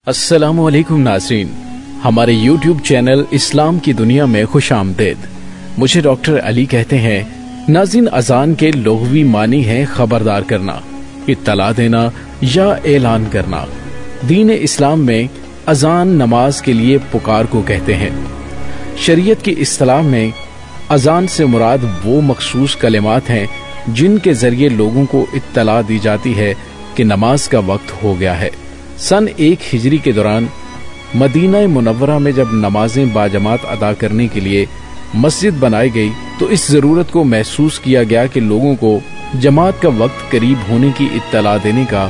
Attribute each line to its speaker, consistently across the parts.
Speaker 1: अस्सलामु अलैकुम नाज़रीन, हमारे YouTube चैनल इस्लाम की दुनिया में खुश आमदेद। मुझे डॉक्टर अली कहते हैं। नाज़रीन, अजान के लुग़वी मानी है खबरदार करना, इत्तला देना या ऐलान करना। दीन इस्लाम में अजान नमाज के लिए पुकार को कहते हैं। शरीयत की इस्तिलाह में अजान से मुराद वो मखसूस कलिमात हैं जिनके जरिए लोगों को इत्तला दी जाती है कि नमाज का वक्त हो गया है। सन 1 हिजरी के दौरान मदीना मुनव्वरा में जब नमाजें बाजमात अदा करने के लिए मस्जिद बनाई गई तो इस जरूरत को महसूस किया गया कि लोगों को जमात का वक्त करीब होने की इत्तला देने का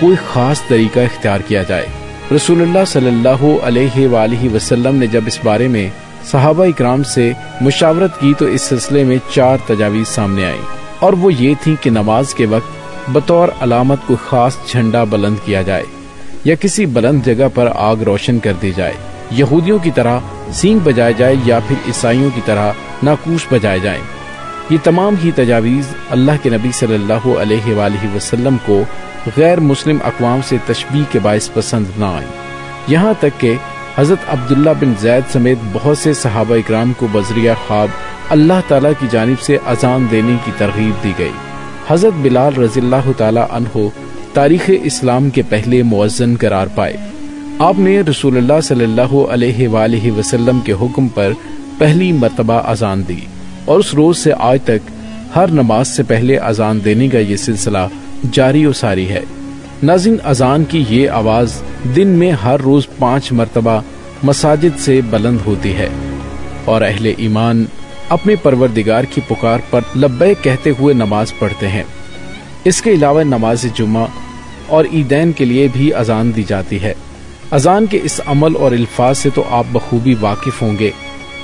Speaker 1: कोई खास तरीका इख्तियार किया जाए। रसूलुल्लाह सल्लल्लाहु अलैहि वसल्लम ने जब इस बारे में सहाबा इकराम से मुशावरत की तो इस सिलसिले में 4 तजावीज़ सामने आई, और वो ये थी कि नमाज के वक्त बतौर अलामत कोई खास झंडा बुलंद किया जाए या किसी बुलंद जगह पर आग रोशन कर दी जाए, यहूदियों की तरह सींग बजाए जाए या फिर ईसाइयों की तरह नाकूश बजाए जाएं। ये तमाम ही तजावीज़ अल्लाह के नबी सल्लल्लाहु अलैहि वसल्लम को गैर मुस्लिम अक़वाम से तशबीह के बाइस पसंद न आई। यहाँ तक कि हज़रत अब्दुल्ला बिन ज़ैद समेत बहुत से सहाबा इकराम को बज़रिया ख्वाब अल्लाह ताला की जानिब से अजान देने की तरगीब दी गई। हज़रत बिलाल रज़ियल्लाहु ताला अन्हु तारीख़ इस्लाम के पहले मुअज्जिन करार पाए। आपने रसूलुल्लाह सल्लल्लाहु अलैहि वसल्लम के हुक्म पर पहली मर्तबा अजान दी, और उस रोज से आज तक हर नमाज से पहले अजान देने का ये सिलसिला जारी और सारी है। नाज़रीन, अजान की ये आवाज दिन में हर रोज 5 मर्तबा मसाजिद से बुलंद होती है, और अहले ईमान अपने परवरदिगार की पुकार पर लब्बैक कहते हुए नमाज पढ़ते हैं। इसके अलावा नमाज जुमा और ईदैन के लिए भी अजान दी जाती है। अजान के इस अमल और अल्फाज से तो आप बखूबी वाकिफ होंगे।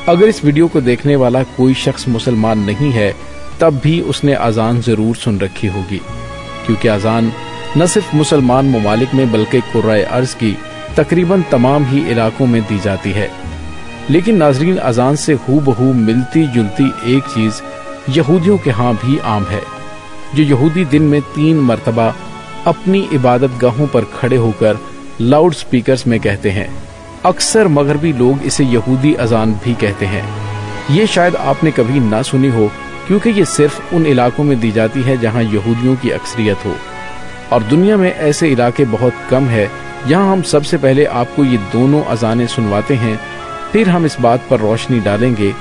Speaker 1: अगर इस वीडियो को देखने वाला कोई शख्स मुसलमान नहीं है तब भी उसने अजान जरूर सुन रखी होगी, क्योंकि अजान न सिर्फ मुसलमान ममालिक में बल्कि कुर्राए अर्ज की तकरीबन तमाम ही इलाकों में दी जाती है। लेकिन नाजरीन, अजान से हूबहू मिलती जुलती एक चीज यहूदियों के यहाँ भी आम है। जो यहूदी दिन में 3 मर्तबा अपनी इबादत गाहों पर खड़े होकर लाउड स्पीकर्स में कहते हैं। अक्सर मगरबी लोग इसे यहूदी अजान भी कहते हैं। ये शायद आपने कभी ना सुनी हो, क्योंकि ये सिर्फ उन इलाकों में दी जाती है जहाँ यहूदियों की अक्सरियत हो, और दुनिया में ऐसे इलाके बहुत कम है। यहाँ हम सबसे पहले आपको ये दोनों अजानें सुनवाते हैं, फिर हम इस बात पर रोशनी डालेंगे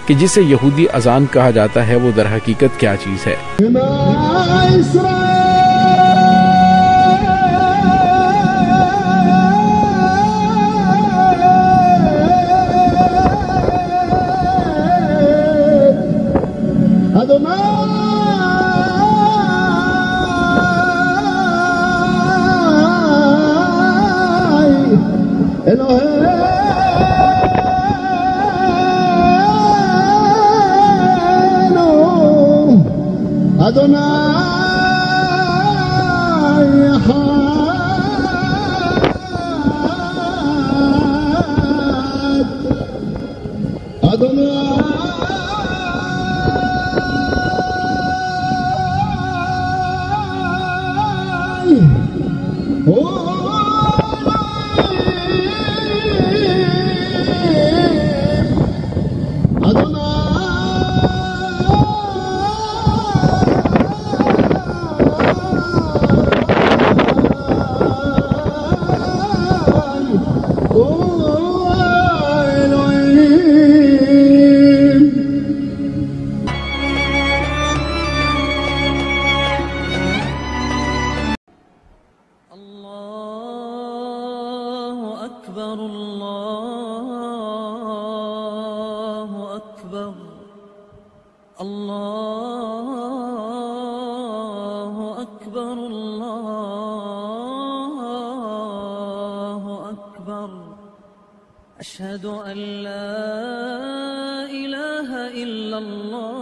Speaker 1: कि जिसे यहूदी अजान कहा जाता है वो दर हकीकत क्या चीज है।
Speaker 2: अशहदु अल्ला इलाहा इल्लल्लाह,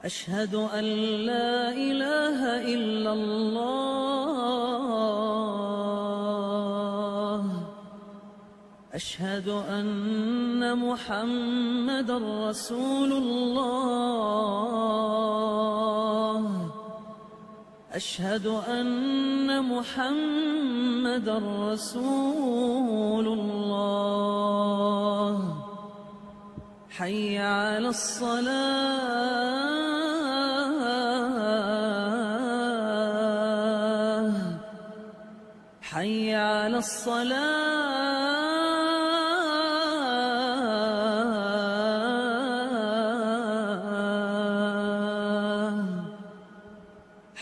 Speaker 2: अशहदु अल्ला इलाहा इल्लल्लाह, अशहदु अन्ना मुहम्मदर रसूलुल्लाह, أشهد أن محمدًا رسول الله حي على الصلاة حي على الصلاة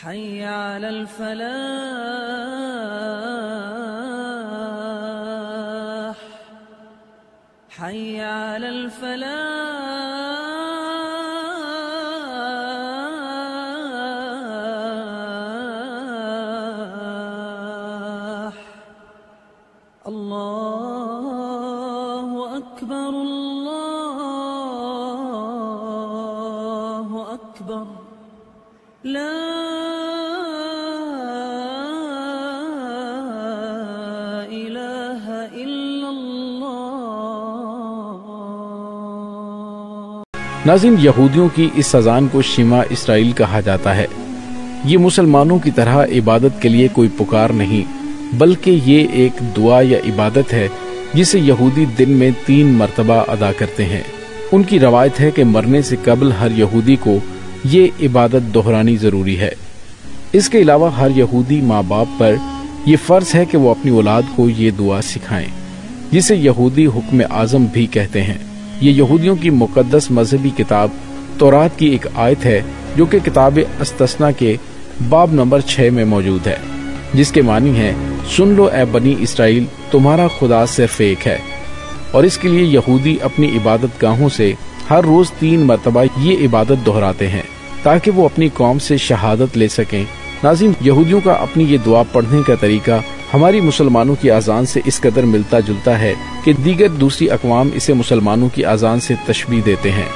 Speaker 2: حي على الفلاح حي على الفلاح الله أكبر الله أكبر لا إله إلا الله.
Speaker 1: नाज़रीन, यहूदियों की इस अजान को शिमा इसराइल कहा जाता है। ये मुसलमानों की तरह इबादत के लिए कोई पुकार नहीं, बल्कि ये एक दुआ या इबादत है जिसे यहूदी दिन में 3 मरतबा अदा करते हैं। उनकी रवायत है कि मरने से कबल हर यहूदी को ये इबादत दोहरानी जरूरी है। इसके अलावा हर यहूदी माँ बाप पर यह फर्ज है कि वो अपनी औलाद को ये दुआ सिखाएं, जिसे यहूदी हुक्म आज़म भी कहते हैं। ये यहूदियों की मुकद्दस मजहबी किताब तौरात की एक आयत है जो कि किताब अस्तस्ना के बाब नंबर 6 में मौजूद है, जिसके मानी है, सुन लो ए बनी इसराइल, तुम्हारा खुदा सिर्फ एक है। और इसके लिए यहूदी अपनी इबादत गाहों से हर रोज 3 मरतबा ये इबादत दोहराते हैं ताकि वो अपनी कौम से शहादत ले सकें। नाज़रीन, यहूदियों का अपनी ये दुआ पढ़ने का तरीका हमारी मुसलमानों की आज़ान से इस कदर मिलता जुलता है कि दीगर दूसरी अक़वाम इसे मुसलमानों की आज़ान से तशबीह देते हैं।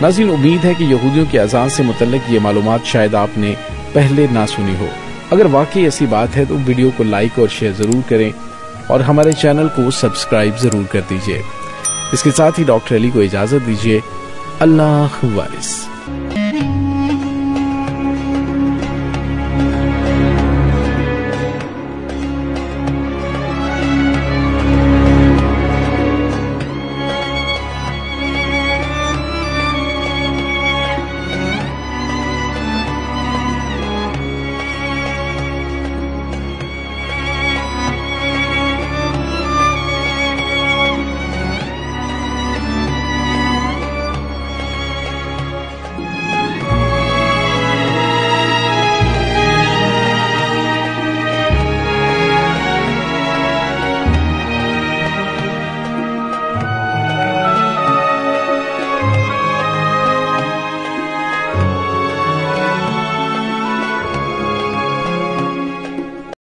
Speaker 1: नाज़रीन, उम्मीद है कि यहूदियों की आज़ान से मुतल्लिक ये मालूमात शायद आपने पहले ना सुनी हो। अगर वाकई ऐसी बात है तो वीडियो को लाइक और शेयर जरूर करें और हमारे चैनल को सब्सक्राइब जरूर कर दीजिए। इसके साथ ही डॉक्टर अली को इजाजत दीजिए। अल्लाह वारिस।